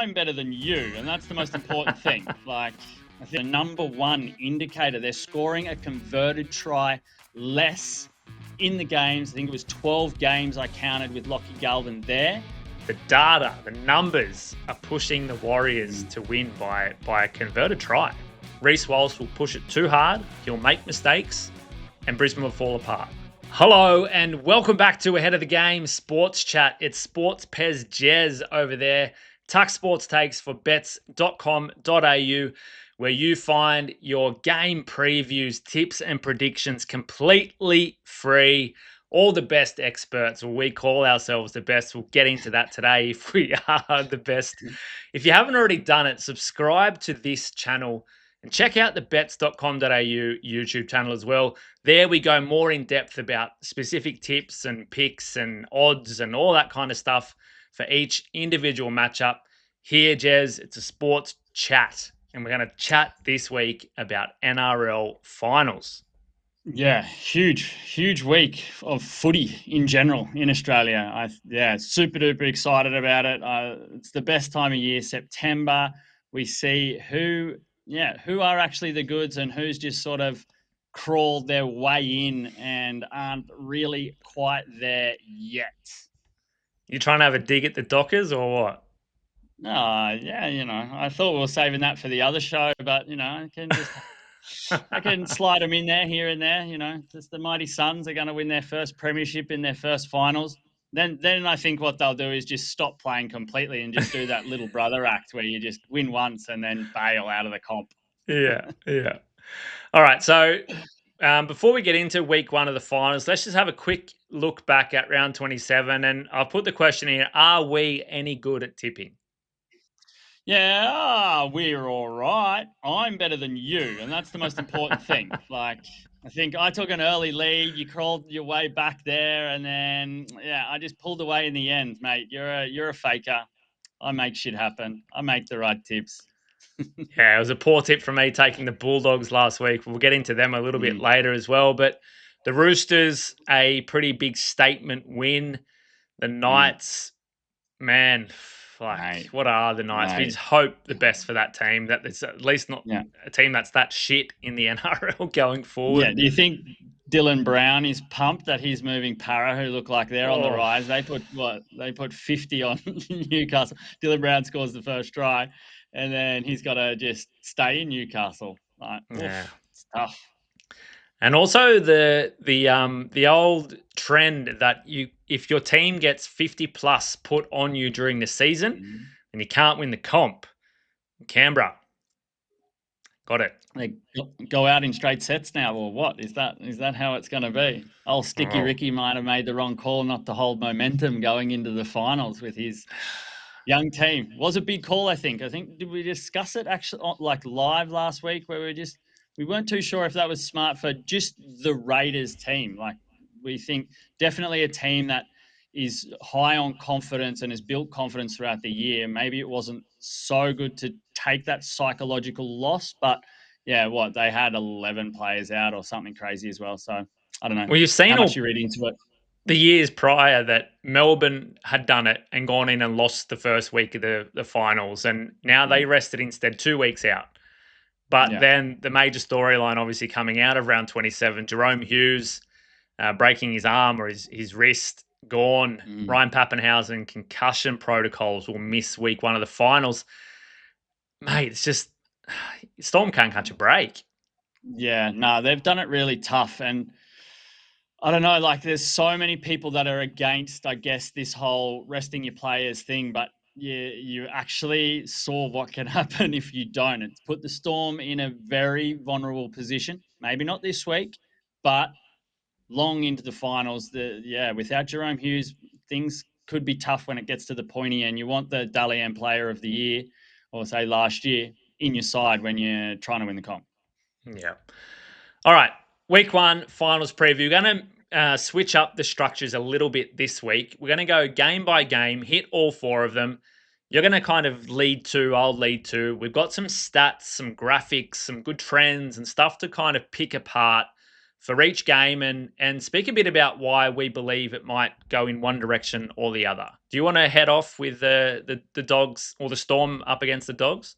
I'm better than you, and that's the most important thing. Like, I think the number one indicator, they're scoring a converted try less in the games. I think it was 12 games I counted with Lockie Galvin there. The data, the numbers are pushing the Warriors to win by a converted try. Reece Walsh will push it too hard, he'll make mistakes, and Brisbane will fall apart. Hello and welcome back to Ahead of the Game Sports Chat. It's Sports Pez Jez over there. Tuck Sports Takes for bets.com.au, where you find your game previews, tips and predictions completely free. All the best experts, or we call ourselves the best. We'll get into that today if we are the best. If you haven't already done it, subscribe to this channel and check out the bets.com.au YouTube channel as well. There we go more in depth about specific tips and picks and odds and all that kind of stuff for each individual matchup. Here, Jez, it's a sports chat, and we're going to chat this week about NRL Finals. Yeah, huge week of footy in general in Australia. Super duper excited about it. It's the best time of year, September. We see who are actually the goods and who's just sort of crawled their way in and aren't really quite there yet. You trying to have a dig at the Dockers or what? I thought we were saving that for the other show, but I can slide them in there, here and there. Just the mighty Suns are going to win their first premiership in their first finals. Then I think what they'll do is just stop playing completely and just do that little brother act where you just win once and then bail out of the comp. Yeah. All right, so before we get into week one of the finals, let's just have a quick look back at round 27. And I'll put the question here, are we any good at tipping? Yeah, we're all right. I'm better than you, and that's the most important thing. Like, I think I took an early lead. You crawled your way back there, and then I just pulled away in the end, mate. You're a faker. I make shit happen. I make the right tips. Yeah, it was a poor tip from me taking the Bulldogs last week. We'll get into them a little bit later as well. But the Roosters, a pretty big statement win. The Knights, man, what are the Knights? We just hope the best for that team, that it's at least not a team that's that shit in the NRL going forward. Yeah, do you think Dylan Brown is pumped that he's moving Para, who look like they're on the rise? They put 50 on Newcastle. Dylan Brown scores the first try, and then he's got to just stay in Newcastle. It's tough. And also the old trend that if your team gets 50 plus put on you during the season and you can't win the comp, Canberra got it. They go out in straight sets now, or what? Is that how it's going to be? Old Sticky Ricky might have made the wrong call not to hold momentum going into the finals with his young team. Was a big call, I think. Did we discuss it actually like live last week where we weren't too sure if that was smart for just the Raiders team. Like, we think definitely a team that is high on confidence and has built confidence throughout the year. Maybe it wasn't so good to take that psychological loss, but they had 11 players out or something crazy as well. So I don't know. Well, you've seen how much you read into it. The years prior that Melbourne had done it and gone in and lost the first week of the finals, and now they rested instead 2 weeks out. But then the major storyline obviously coming out of round 27, Jerome Hughes breaking his arm or his wrist, gone. Ryan Pappenhausen, concussion protocols, will miss week one of the finals. Mate, it's just Storm can't catch a break. Yeah, no, they've done it really tough. And I don't know, like there's so many people that are against, I guess, this whole resting your players thing, but you actually saw what can happen if you don't. It's put the Storm in a very vulnerable position. Maybe not this week, but long into the finals. Without Jerome Hughes, things could be tough when it gets to the pointy end. You want the Dally M player of the year, or say last year, in your side when you're trying to win the comp. Yeah. All right. Week one, finals preview. We're going to switch up the structures a little bit this week. We're going to go game by game, hit all four of them. You're going to kind of lead two, I'll lead two. We've got some stats, some graphics, some good trends and stuff to kind of pick apart for each game and speak a bit about why we believe it might go in one direction or the other. Do you want to head off with the Dogs or the Storm up against the Dogs?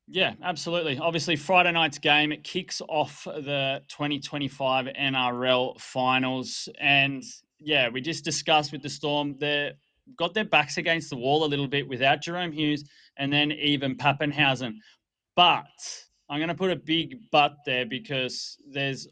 Yeah, absolutely. Obviously, Friday night's game, it kicks off the 2025 NRL Finals. And yeah, we just discussed with the Storm, they've got their backs against the wall a little bit without Jerome Hughes and then even Pappenhausen. But I'm going to put a big but there because there's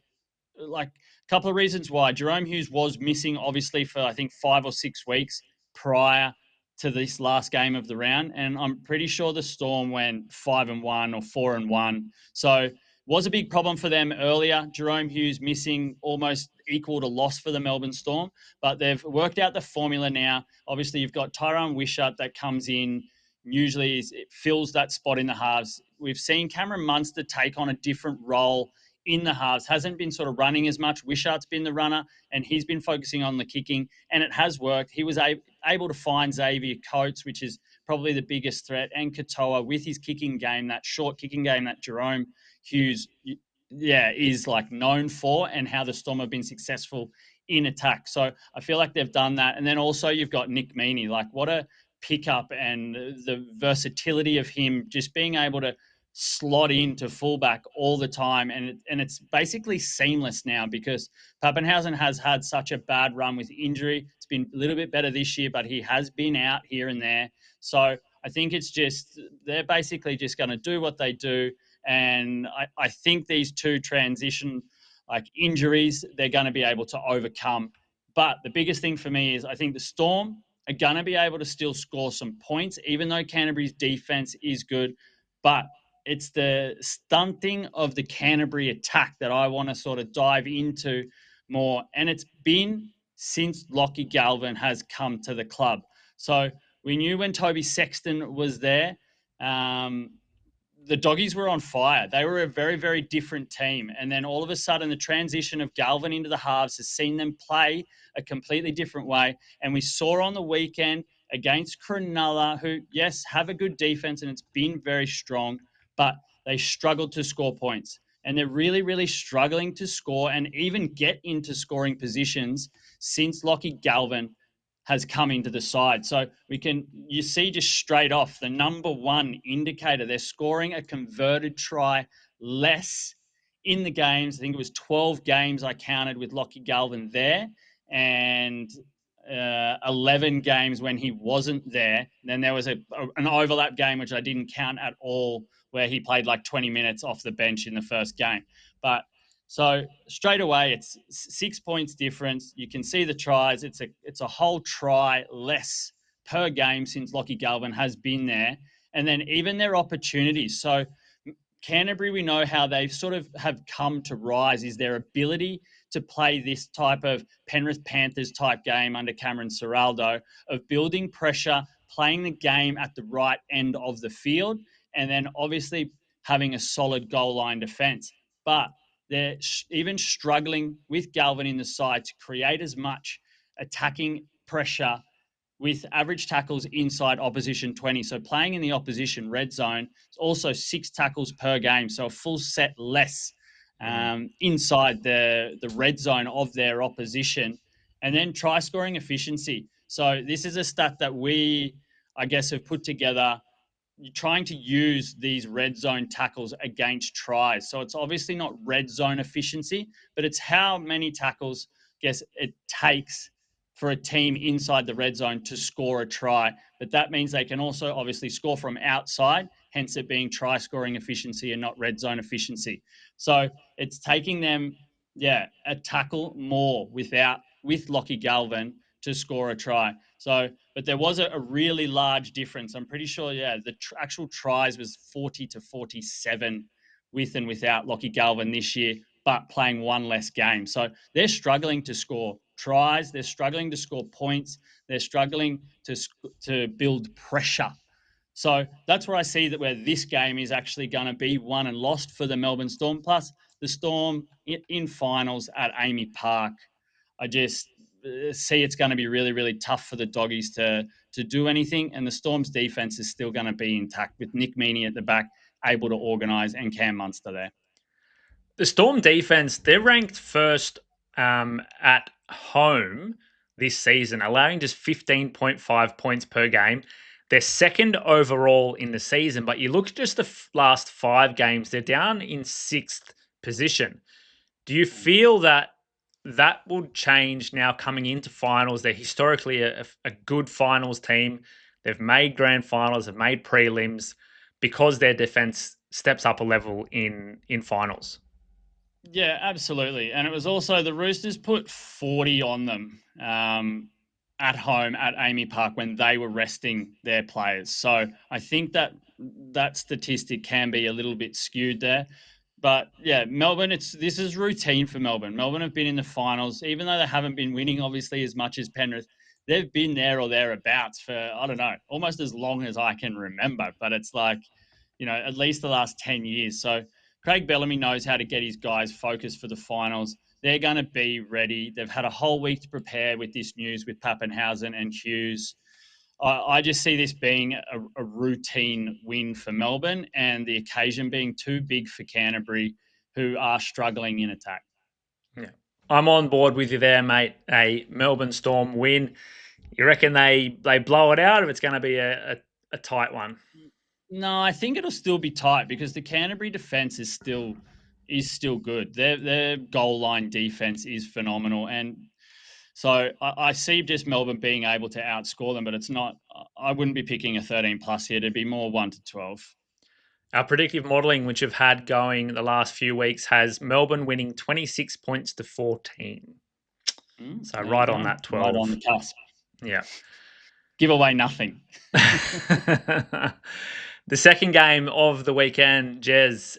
like a couple of reasons why. Jerome Hughes was missing, obviously, for I think 5 or 6 weeks prior to this last game of the round, and I'm pretty sure the Storm went 5-1 or 4-1. So was a big problem for them earlier. Jerome Hughes missing almost equal to loss for the Melbourne Storm, but they've worked out the formula now. Obviously, you've got Tyrone Wishart that comes in. Usually, it fills that spot in the halves. We've seen Cameron Munster take on a different role in the halves, hasn't been sort of running as much. Wishart's been the runner, and he's been focusing on the kicking, and it has worked. He was able to find Xavier Coates, which is probably the biggest threat, and Katoa with his kicking game, that short kicking game that Jerome Hughes, is like known for, and how the Storm have been successful in attack. So I feel like they've done that. And then also you've got Nick Meaney, like what a pickup, and the versatility of him just being able to slot into fullback all the time, and it's basically seamless now because Pappenhausen has had such a bad run with injury. It's been a little bit better this year, but he has been out here and there. So I think it's just they're basically just going to do what they do, and I think these two transition like injuries they're going to be able to overcome. But the biggest thing for me is I think the Storm are going to be able to still score some points, even though Canterbury's defense is good. But it's the stunting of the Canterbury attack that I want to sort of dive into more. And it's been since Lockie Galvin has come to the club. So we knew when Toby Sexton was there, the Doggies were on fire. They were a very, very different team. And then all of a sudden, the transition of Galvin into the halves has seen them play a completely different way. And we saw on the weekend against Cronulla, who, yes, have a good defense and it's been very strong, but they struggled to score points. And they're really, really struggling to score and even get into scoring positions since Lockie Galvin has come into the side. So you see just straight off the number one indicator, they're scoring a converted try less in the games. I think it was 12 games I counted with Lockie Galvin there, and 11 games when he wasn't there. Then there was an overlap game, which I didn't count at all, where he played like 20 minutes off the bench in the first game. But so straight away, it's 6 points difference. You can see the tries. It's a whole try less per game since Lockie Galvin has been there. And then even their opportunities. So Canterbury, we know how they sort of have come to rise is their ability to play this type of Penrith Panthers type game under Cameron Ciraldo of building pressure, playing the game at the right end of the field, and then obviously having a solid goal line defense. But they're even struggling with Galvin in the side to create as much attacking pressure with average tackles inside opposition 20. So playing in the opposition red zone, it's also 6 tackles per game, so a full set less inside the red zone of their opposition. And then try scoring efficiency. So this is a stat that we, I guess, have put together trying to use these red zone tackles against tries. So it's obviously not red zone efficiency, but it's how many tackles, I guess, it takes for a team inside the red zone to score a try. But that means they can also obviously score from outside, hence it being try scoring efficiency and not red zone efficiency. So it's taking them, a tackle more with Lockie Galvin to score a try. So, but there was a really large difference. I'm pretty sure, the actual tries was 40 to 47 with and without Lockie Galvin this year, but playing one less game. So they're struggling to score tries. They're struggling to score points. They're struggling to build pressure. So that's where I see that where this game is actually going to be won and lost for the Melbourne Storm. Plus the Storm in finals at Amy Park. I just see it's going to be really, really tough for the Doggies to do anything. And the Storm's defense is still going to be intact with Nick Meaney at the back, able to organise, and Cam Munster there. The Storm defense, they're ranked first at home this season, allowing just 15.5 points per game. They're second overall in the season, but you look at just the last 5 games, they're down in 6th position. Do you feel that that will change now coming into finals? They're historically a good finals team. They've made grand finals, they've made prelims because their defense steps up a level in finals. Yeah, absolutely. And it was also the Roosters put 40 on them at home at Amy Park when they were resting their players. So I think that statistic can be a little bit skewed there. But yeah, Melbourne, this is routine for Melbourne. Melbourne have been in the finals, even though they haven't been winning obviously as much as Penrith. They've been there or thereabouts for, I don't know, almost as long as I can remember. But it's like, at least the last 10 years. So Craig Bellamy knows how to get his guys focused for the finals. They're going to be ready. They've had a whole week to prepare with this news with Pappenhausen and Hughes. I just see this being a routine win for Melbourne and the occasion being too big for Canterbury, who are struggling in attack. Yeah, I'm on board with you there, mate. A Melbourne Storm win. You reckon they blow it out, or it's going to be a tight one? No, I think it'll still be tight because the Canterbury defense is still good. Their goal line defense is phenomenal, and so I see just Melbourne being able to outscore them, but it's not. I wouldn't be picking a 13 plus here. It'd be more 1 to 12. Our predictive modelling, which we've had going the last few weeks, has Melbourne winning 26 points to 14. So right on that 12. Right on the cusp. Yeah. Give away nothing. The second game of the weekend, Jez,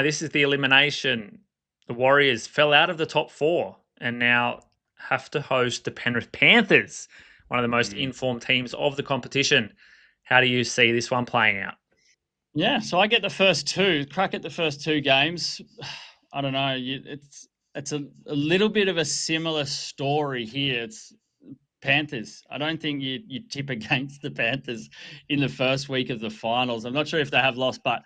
this is the elimination. The Warriors fell out of the top 4 and now have to host the Penrith Panthers, one of the most informed teams of the competition. How do you see this one playing out? Yeah, so I get the first 2, crack at the first 2 games. I don't know. It's a little bit of a similar story here. It's Panthers. I don't think you tip against the Panthers in the first week of the finals. I'm not sure if they have lost, but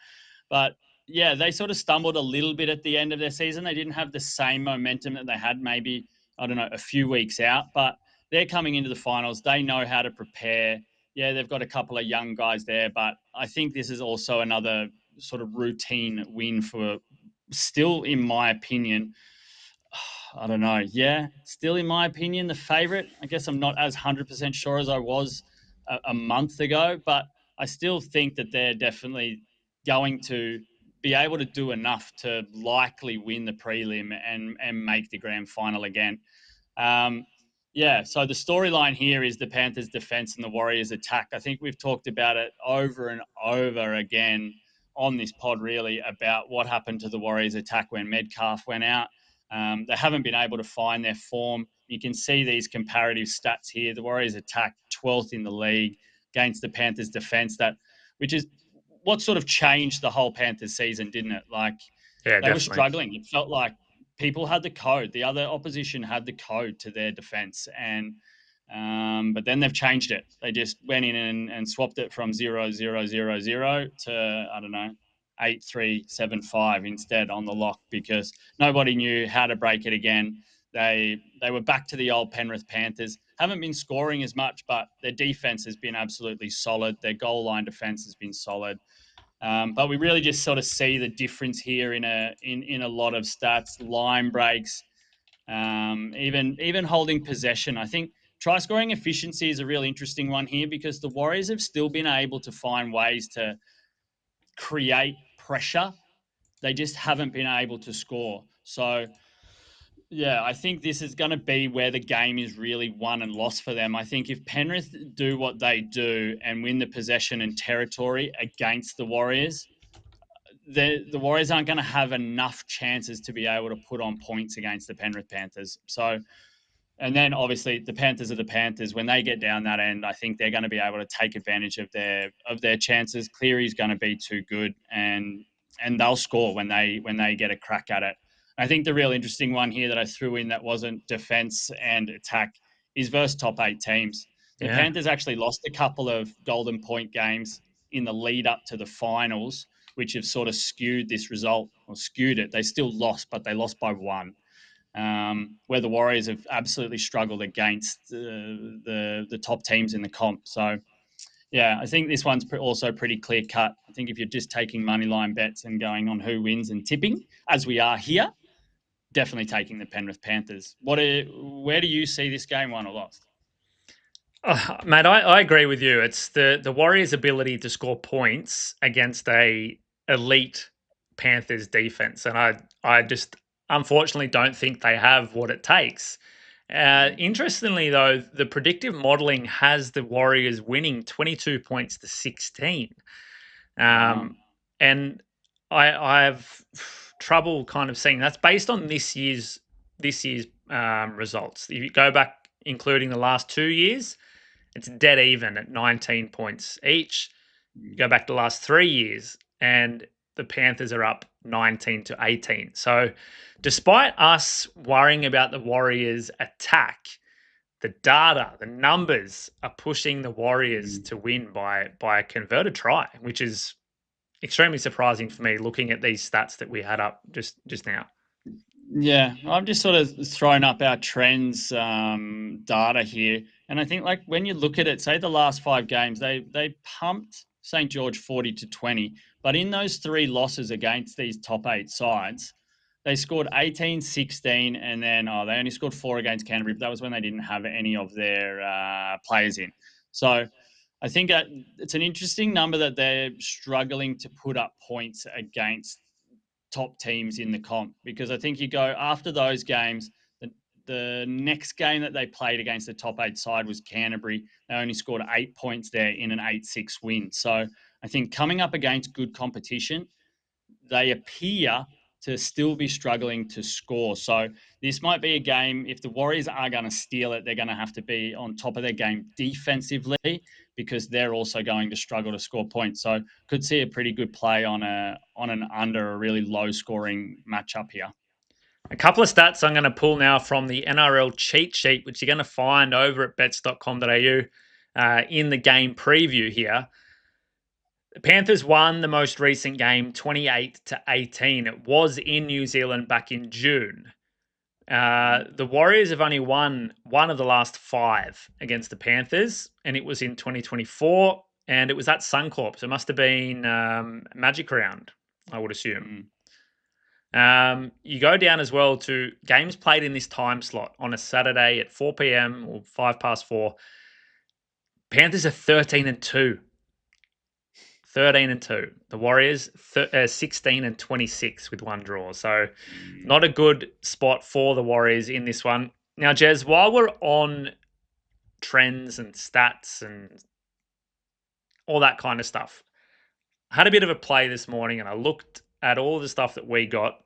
yeah, they sort of stumbled a little bit at the end of their season. They didn't have the same momentum that they had maybe, I don't know, a few weeks out, but they're coming into the finals. They know how to prepare. Yeah, they've got a couple of young guys there, but I think this is also another sort of routine win for, still in my opinion, I don't know. Yeah, still in my opinion, the favourite. I guess I'm not as 100% sure as I was a month ago, but I still think that they're definitely going to be able to do enough to likely win the prelim and make the grand final again. Yeah, so the storyline here is the Panthers' defense and the Warriors' attack. I think we've talked about it over and over again on this pod, really, about what happened to the Warriors' attack when Metcalf went out. They haven't been able to find their form. You can see these comparative stats here. The Warriors attack 12th in the league against the Panthers defense, which is what sort of changed the whole Panthers season, didn't it? Like, yeah, they definitely were struggling. It felt like people had the code. The other opposition had the code to their defense. But then they've changed it. They just went in and swapped it from 0-0-0-0 to, I don't know, 8-3-7-5 instead on the lock because nobody knew how to break it again. They were back to the old Penrith Panthers. Haven't been scoring as much, but their defense has been absolutely solid. Their goal line defense has been solid. But we really just sort of see the difference here in a lot of stats, line breaks, even holding possession. I think try scoring efficiency is a real interesting one here because the Warriors have still been able to find ways to create pressure. They just haven't been able to score. So, yeah, I think this is going to be where the game is really won and lost for them. I think if Penrith do what they do and win the possession and territory against the Warriors, the Warriors aren't going to have enough chances to be able to put on points against the Penrith Panthers. So, and then obviously the Panthers are the Panthers. When they get down that end, I think they're going to be able to take advantage of their chances. Cleary's going to be too good, and they'll score when they get a crack at it. I think the real interesting one here that I threw in that wasn't defense and attack is versus top 8 teams. The Panthers actually lost a couple of golden point games in the lead up to the finals. which have sort of skewed this result or skewed it. They still lost, but they lost by 1. Where the Warriors have absolutely struggled against the top teams in the comp. So, yeah, I think this one's also pretty clear cut. I think if you're just taking money line bets and going on who wins and tipping, as we are here, definitely taking the Penrith Panthers. Where do you see this game, won or lost? Mate, I agree with you. It's the Warriors' ability to score points against a elite Panthers defense, and I just unfortunately don't think they have what it takes. Interestingly, though, the predictive modeling has the Warriors winning 22 points to 16. And I have trouble kind of seeing that's based on this year's results. If you go back, including the last 2 years, it's dead even at 19 points each. You go back the last 3 years, and the Panthers are up 19 to 18. So, despite us worrying about the Warriors' attack, the data, the numbers are pushing the Warriors to win by a converted try, which is extremely surprising for me looking at these stats that we had up just now. Yeah, I've just sort of thrown up our trends data here. And I think, like, when you look at it, say the last 5 games, they pumped St. George 40 to 20. But in those 3 losses against these top 8 sides, they scored 18, 16, and then they only scored 4 against Canterbury. But that was when they didn't have any of their players in. So I think it's an interesting number that they're struggling to put up points against top teams in the comp, because I think you go after those games, the next game that they played against the top 8 side was Canterbury. They only scored 8 points there in an 8-6 win. So I think coming up against good competition, they appear to still be struggling to score. So this might be a game, if the Warriors are going to steal it, they're going to have to be on top of their game defensively, because they're also going to struggle to score points. So could see a pretty good play on an under a really low scoring matchup here. A couple of stats I'm going to pull now from the NRL cheat sheet, which you're going to find over at bets.com.au in the game preview here. The Panthers won the most recent game 28 to 18. It was in New Zealand back in June. The Warriors have only won one of the last 5 against the Panthers, and it was in 2024, and it was at Suncorp. So it must have been Magic Round, I would assume. You go down as well to games played in this time slot on a Saturday at 4 p.m. or 5 past 4. Panthers are 13 and 2. 13 and 2. The Warriors 16 and 26 with 1 draw. So not a good spot for the Warriors in this one. Now, Jez, while we're on trends and stats and all that kind of stuff, I had a bit of a play this morning and I looked at all the stuff that we got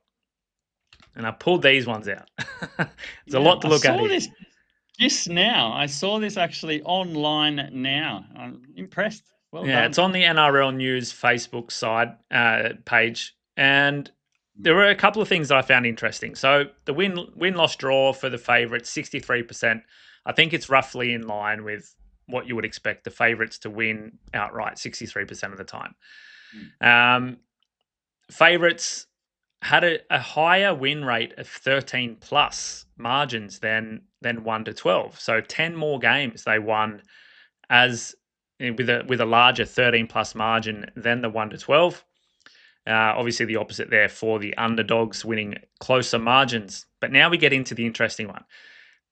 and I pulled these ones out. There's a lot to look at here. This just now. I saw this actually online now. I'm impressed. Well done. It's on the NRL News Facebook side page, and there were a couple of things that I found interesting. So the win-loss draw for the favourites, 63%. I think it's roughly in line with what you would expect the favourites to win outright, 63% of the time. Favourites had a higher win rate of 13 plus margins than 1 to 12. So 10 more games they won with a larger 13 plus margin than the 1 to 12. Obviously the opposite there for the underdogs, winning closer margins. But now we get into the interesting one.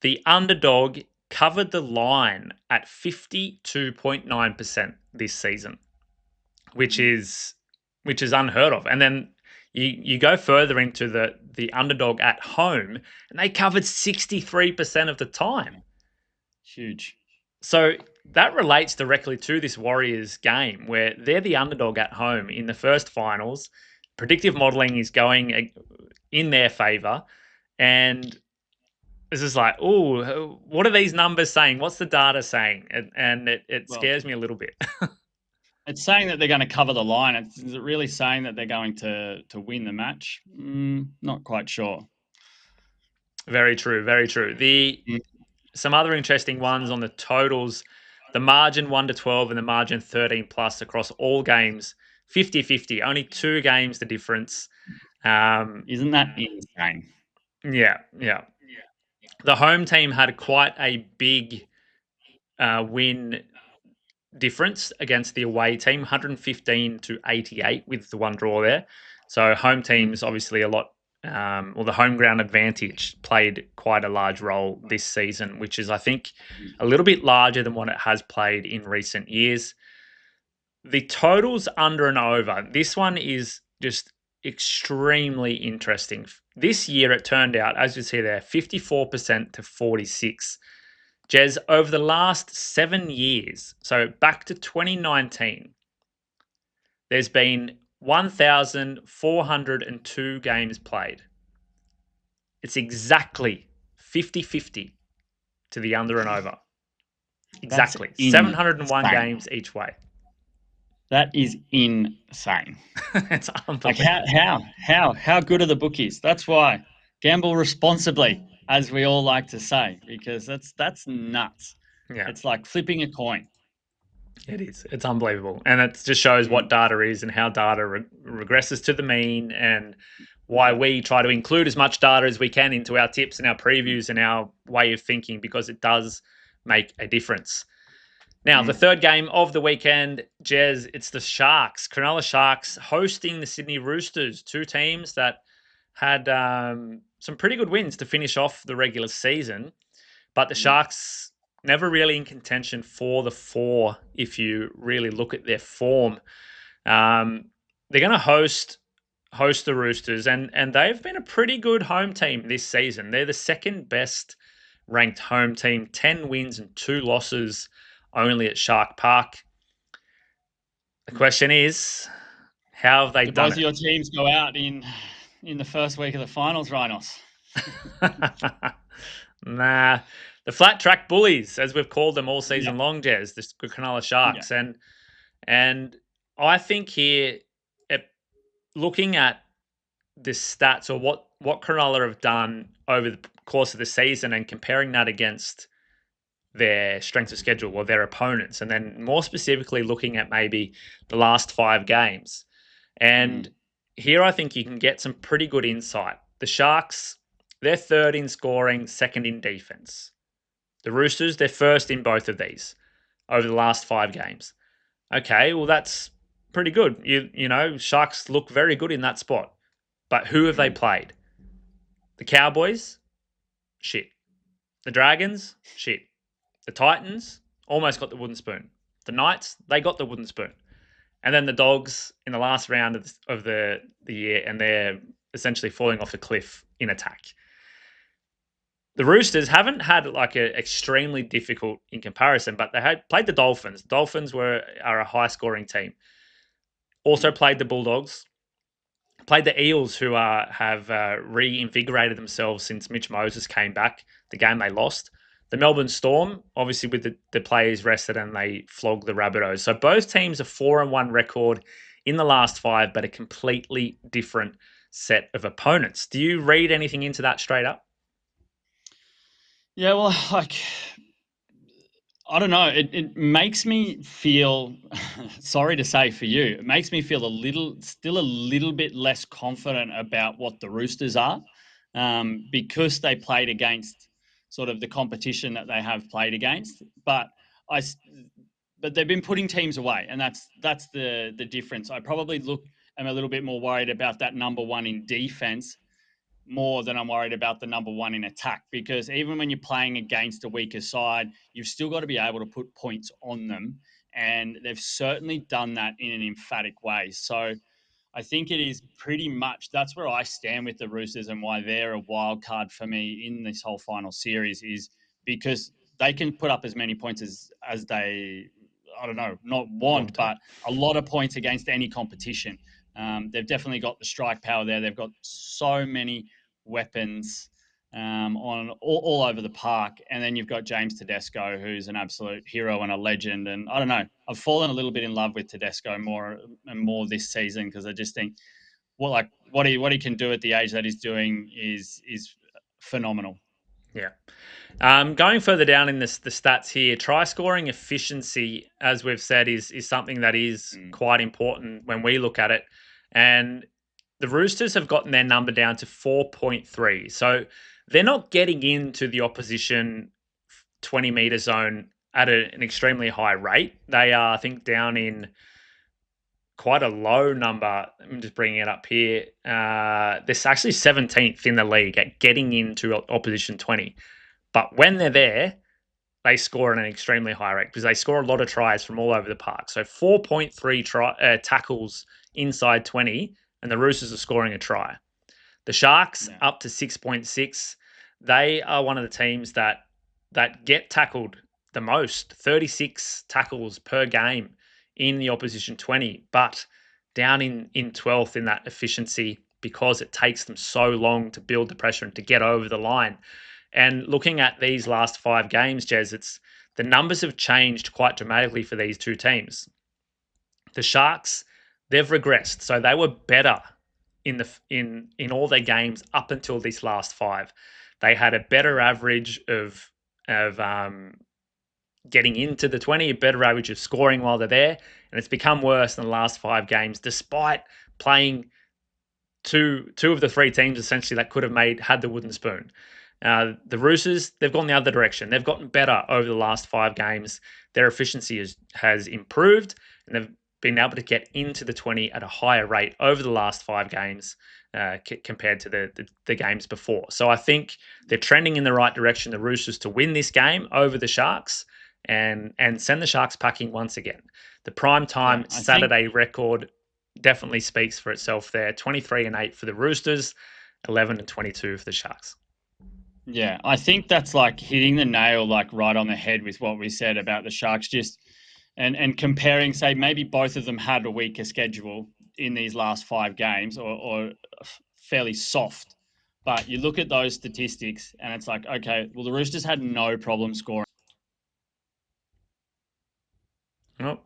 The underdog covered the line at 52.9% this season, which is unheard of. And then you go further into the underdog at home, and they covered 63% of the time. Huge. So that relates directly to this Warriors game, where they're the underdog at home in the first finals. Predictive modeling is going in their favor. And this is like, oh, what are these numbers saying? What's the data saying? And it scares me a little bit. It's saying that they're going to cover the line. Is it really saying that they're going to win the match? Not quite sure. Very true. Very true. Some other interesting ones on the totals: the margin 1 to 12 and the margin 13 plus across all games 50-50, only 2 games the difference. Isn't that insane? Yeah. The home team had quite a big win difference against the away team, 115-88 with the one draw there. So home teams obviously a lot, or the home ground advantage played quite a large role this season, which is I think a little bit larger than what it has played in recent years. The totals under and over. This one is just extremely interesting. This year it turned out, as you see there, 54% to 46. Jez, over the last 7 years, so back to 2019, there's been 1,402 games played. It's exactly 50-50 to the under and over. Exactly. 701 games each way. That is insane. It's unbelievable. Like how good are the bookies? That's why gamble responsibly, as we all like to say, because that's nuts. Yeah. It's like flipping a coin. It is. It's unbelievable. And it just shows what data is and how data regresses to the mean, and why we try to include as much data as we can into our tips and our previews and our way of thinking, because it does make a difference. Now, the third game of the weekend, Jez, it's the Sharks. Cronulla Sharks hosting the Sydney Roosters, 2 teams that had some pretty good wins to finish off the regular season. But the Sharks never really in contention for the 4 if you really look at their form. They're going to host the Roosters, and they've been a pretty good home team this season. They're the second best ranked home team, 10 wins and 2 losses only at Shark Park. The question is, how have they done both of your teams go out in the first week of the finals, Rhinos? Nah. The flat track bullies, as we've called them all season long, Jez, the Cronulla Sharks. And I think here, looking at the stats or what Cronulla have done over the course of the season and comparing that against their strength of schedule or their opponents, and then more specifically looking at maybe the last 5 games. And here I think you can get some pretty good insight. The Sharks, they're third in scoring, second in defense. The Roosters, they're first in both of these over the last 5 games. Okay, well, that's pretty good. You know, Sharks look very good in that spot. But who have they played? The Cowboys? Shit. The Dragons? Shit. The Titans almost got the wooden spoon. The Knights, they got the wooden spoon. And then the Dogs in the last round of the year, and they're essentially falling off a cliff in attack. The Roosters haven't had like an extremely difficult in comparison, but they had played the Dolphins. The Dolphins are a high-scoring team. Also played the Bulldogs. Played the Eels, who have reinvigorated themselves since Mitch Moses came back. The game they lost. The Melbourne Storm, obviously with the players rested, and they flogged the Rabbitohs. So both teams are 4-1 record in the last 5, but a completely different set of opponents. Do you read anything into that straight up? Yeah, well, like, I don't know. It makes me feel, sorry to say for you, it makes me feel still a little bit less confident about what the Roosters are, because they played against sort of the competition that they have played against. But they've been putting teams away, and that's the difference. I probably am a little bit more worried about that number 1 in defense more than I'm worried about the number 1 in attack, because even when you're playing against a weaker side, you've still got to be able to put points on them. And they've certainly done that in an emphatic way. So I think it is pretty much, that's where I stand with the Roosters, and why they're a wild card for me in this whole final series, is because they can put up as many points as they, I don't know, not want, but a lot of points against any competition. They've definitely got the strike power there. They've got so many weapons on all over the park. And then you've got James Tedesco, who's an absolute hero and a legend. And I don't know, I've fallen a little bit in love with Tedesco more and more this season, because I just think what he can do at the age that he's doing is phenomenal. Yeah. Going further down in the stats here, try scoring efficiency, as we've said, is something that is quite important when we look at it. And the Roosters have gotten their number down to 4.3. So they're not getting into the opposition 20-meter zone at an extremely high rate. They are, I think, down in quite a low number. I'm just bringing it up here. This actually 17th in the league at getting into opposition 20. But when they're there, they score at an extremely high rate because they score a lot of tries from all over the park. So 4.3 tackles inside 20, and the Roosters are scoring a try. The Sharks up to 6.6. They are one of the teams that get tackled the most, 36 tackles per game in the opposition 20, but down in 12th in that efficiency because it takes them so long to build the pressure and to get over the line. And looking at these last 5 games, Jez, the numbers have changed quite dramatically for these two teams. The Sharks, they've regressed. So they were better in all their games up until these last 5. They had a better average of getting into the 20, a better average of scoring while they're there, and it's become worse in the last 5 games, despite playing two of the 3 teams essentially that could have had the wooden spoon. The Roosters, they've gone the other direction. They've gotten better over the last 5 games. Their efficiency has improved, and they've been able to get into the 20 at a higher rate over the last 5 games compared to the games before. So I think they're trending in the right direction, the Roosters, to win this game over the Sharks and send the Sharks packing once again. The prime time Saturday record definitely speaks for itself there. 23-8 for the Roosters, 11-22 for the Sharks. Yeah, I think that's like hitting the nail like right on the head with what we said about the Sharks, just and comparing, say, maybe both of them had a weaker schedule in these last 5 games or fairly soft. But you look at those statistics and it's like, okay, well, the Roosters had no problem scoring. Nope.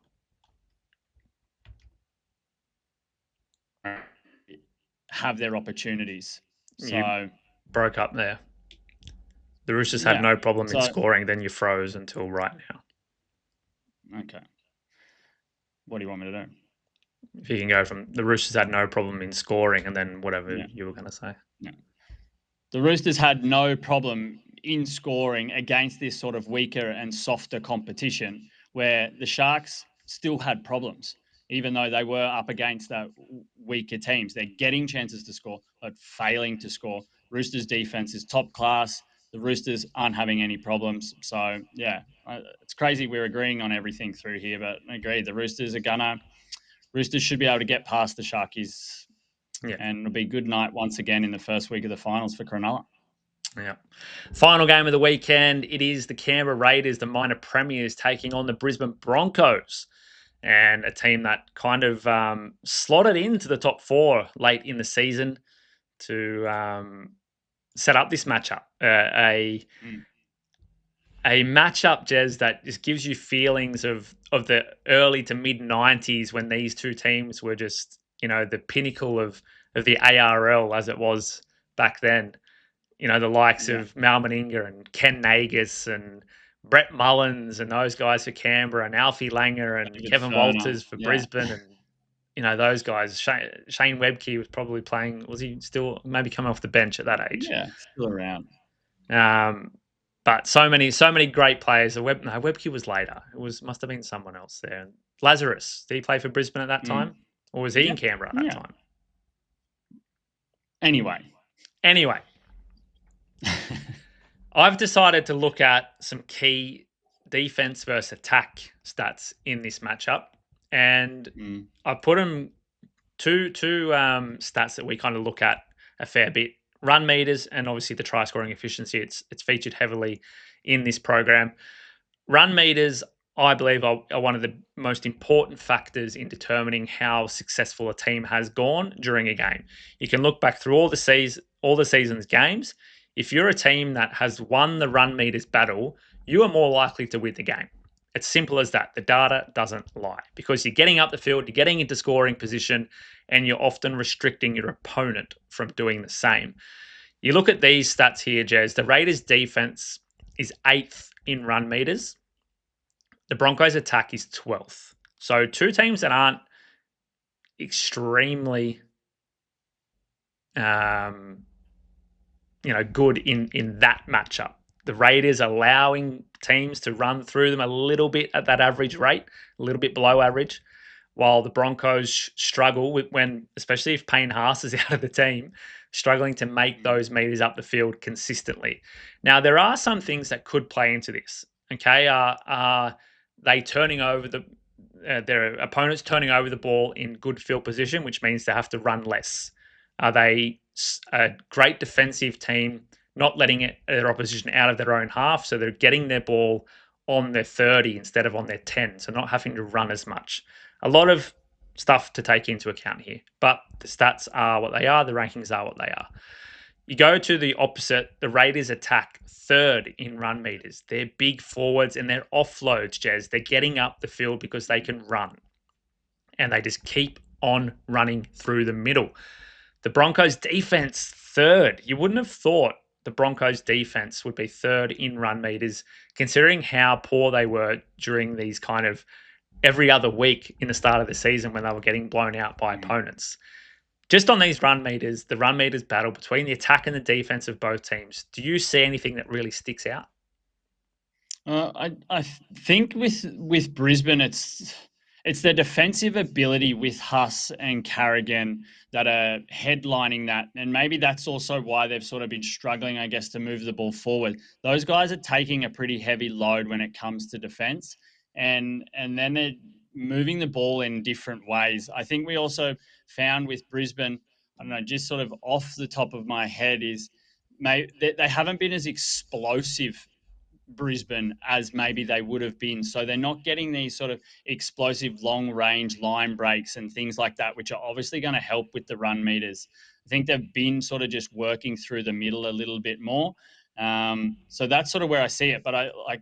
Have their opportunities. So you broke up there. The Roosters had no problem in scoring, then you froze until right now. Okay. What do you want me to do? If you can go from the Roosters had no problem in scoring and then whatever you were going to say. Yeah. The Roosters had no problem in scoring against this sort of weaker and softer competition, where the Sharks still had problems, even though they were up against weaker teams. They're getting chances to score, but failing to score. Roosters' defense is top class. The Roosters aren't having any problems. So, yeah, it's crazy we're agreeing on everything through here, but I agree. The Roosters should be able to get past the Sharkies. Yeah. And it'll be good night once again in the first week of the finals for Cronulla. Yeah. Final game of the weekend, it is the Canberra Raiders, the minor premiers, taking on the Brisbane Broncos, and a team that kind of slotted into the top 4 late in the season to set up this matchup. A matchup, Jez, that just gives you feelings of the early to mid-90s when these two teams were just, the pinnacle of the ARL as it was back then. The likes of Mal Meninga and Ken Nagus and Brett Mullins and those guys for Canberra and Alfie Langer and Kevin Walters for Brisbane and, those guys. Shane Webke was probably playing. Was he still maybe coming off the bench at that age? Yeah, still around. But so many great players. Webke was later. Must have been someone else there. Lazarus, did he play for Brisbane at that time? Or was he in Canberra at that time? Anyway. I've decided to look at some key defense versus attack stats in this matchup. And I put them two stats that we kind of look at a fair bit. Run meters and obviously the try scoring efficiency. It's featured heavily in this program. Run meters, I believe, are one of the most important factors in determining how successful a team has gone during a game. You can look back through all the season's games. If you're a team that has won the run meters battle, you are more likely to win the game. It's simple as that. The data doesn't lie because you're getting up the field, you're getting into scoring position, and you're often restricting your opponent from doing the same. You look at these stats here, Jez. The Raiders' defense is 8th in run meters. The Broncos' attack is 12th. So two teams that aren't extremely, good in that matchup. The Raiders allowing teams to run through them a little bit at that average rate, a little bit below average, while the Broncos struggle when, especially if Payne Haas is out of the team, struggling to make those meters up the field consistently. Now, there are some things that could play into this. Okay, are they turning over their opponents turning over the ball in good field position, which means they have to run less? Are they a great defensive team, not letting their opposition out of their own half, so they're getting their ball on their 30 instead of on their 10, so not having to run as much? A lot of stuff to take into account here, but the stats are what they are, the rankings are what they are. You go to the opposite, the Raiders attack 3rd in run meters. They're big forwards and they're offloads, Jez. They're getting up the field because they can run, and they just keep on running through the middle. The Broncos defense 3rd. You wouldn't have thought the Broncos defense would be 3rd in run meters, considering how poor they were during these kind of every other week in the start of the season when they were getting blown out by opponents. Just on these run meters, the run meters battle between the attack and the defense of both teams, do you see anything that really sticks out? I think with Brisbane, it's their defensive ability with Huss and Carrigan that are headlining that, and maybe that's also why they've sort of been struggling, I guess, to move the ball forward. Those guys are taking a pretty heavy load when it comes to defense, and then they're moving the ball in different ways. I think we also found with Brisbane, I don't know, just sort of off the top of my head is they haven't been as explosive, Brisbane, as maybe they would have been. So they're not getting these sort of explosive long range line breaks and things like that, which are obviously going to help with the run meters. I think they've been sort of just working through the middle a little bit more. So that's sort of where I see it. But I like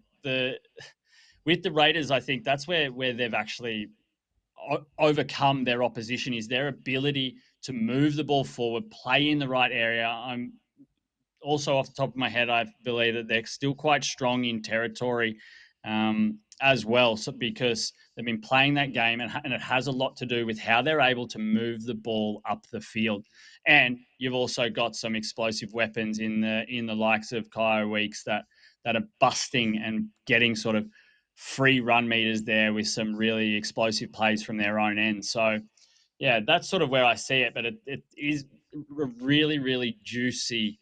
with the Raiders, I think that's where they've actually overcome their opposition, is their ability to move the ball forward, play in the right area. I'm also off the top of my head, I believe that they're still quite strong in territory as well. So because they've been playing that game, and it has a lot to do with how they're able to move the ball up the field. And you've also got some explosive weapons in the likes of Kyle Weeks that are busting and getting sort of free run meters there with some really explosive plays from their own end. So yeah, that's sort of where I see it. But it is a really, really juicy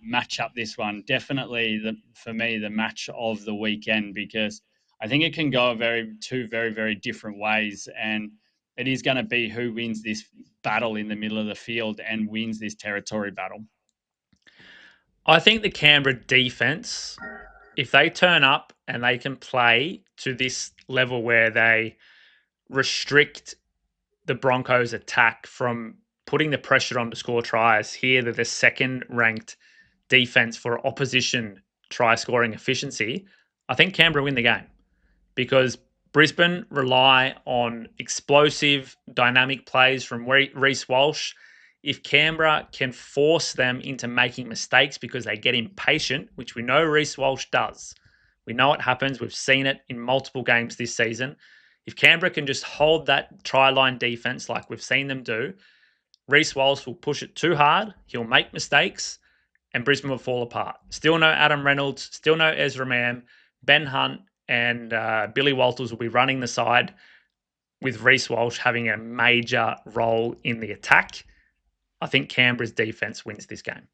match up, this one. Definitely for me the match of the weekend, because I think it can go two very, very different ways, and it is going to be who wins this battle in the middle of the field and wins this territory battle. I think the Canberra defense, if they turn up and they can play to this level where they restrict the Broncos' attack from putting the pressure on to score tries, here they're the 2nd ranked defense for opposition try scoring efficiency, I think Canberra win the game, because Brisbane rely on explosive, dynamic plays from Reece Walsh. If Canberra can force them into making mistakes because they get impatient, which we know Reece Walsh does, we know it happens. We've seen it in multiple games this season. If Canberra can just hold that try line defense like we've seen them do, Reece Walsh will push it too hard. He'll make mistakes, and Brisbane will fall apart. Still no Adam Reynolds, still no Ezra Mam. Ben Hunt and Billy Walters will be running the side, with Reece Walsh having a major role in the attack. I think Canberra's defense wins this game.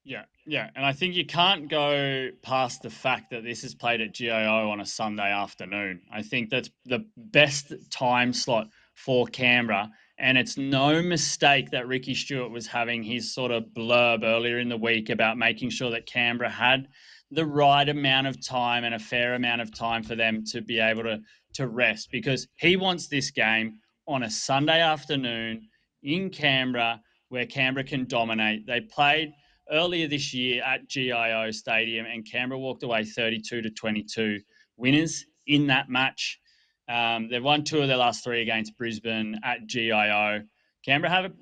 Yeah. And I think you can't go past the fact that this is played at GIO on a Sunday afternoon. I think that's the best time slot for Canberra. And it's no mistake that Ricky Stewart was having his sort of blurb earlier in the week about making sure that Canberra had the right amount of time and a fair amount of time for them to be able to rest, because he wants this game on a Sunday afternoon in Canberra where Canberra can dominate. They played earlier this year at GIO Stadium, and Canberra walked away 32-22 winners in that match. They've won 2 of their last 3 against Brisbane at GIO. Canberra have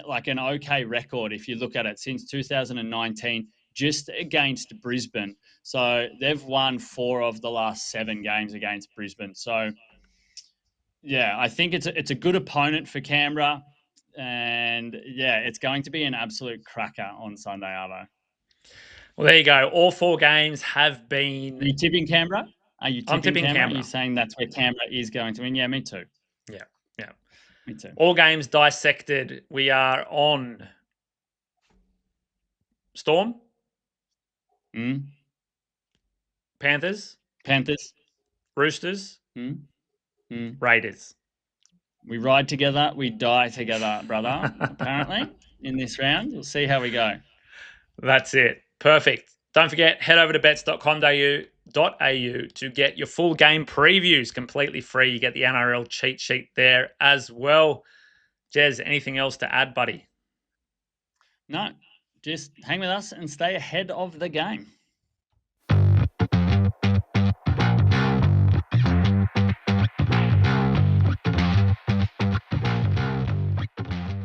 like an okay record if you look at it since 2019, just against Brisbane. So they've won 4 of the last 7 games against Brisbane. So yeah, I think it's a good opponent for Canberra, and yeah, it's going to be an absolute cracker on Sunday, Arvo. Well, there you go. All 4 games have Are been. you tipping Canberra? Are you I'm tipping tipping Canberra? Are Canberra. you saying that's where Canberra is going to win? Yeah, me too. Yeah, yeah. Me too. All games dissected. We are on Storm, Mm? Panthers, Panthers. Roosters, Mm? Mm. Raiders. We ride together, we die together, brother. Apparently, in this round, we'll see how we go. That's it. Perfect. Don't forget, head over to bets.com.au to get your full game previews completely free. You get the NRL cheat sheet there as well. Jez, anything else to add, buddy? No, just hang with us and stay ahead of the game.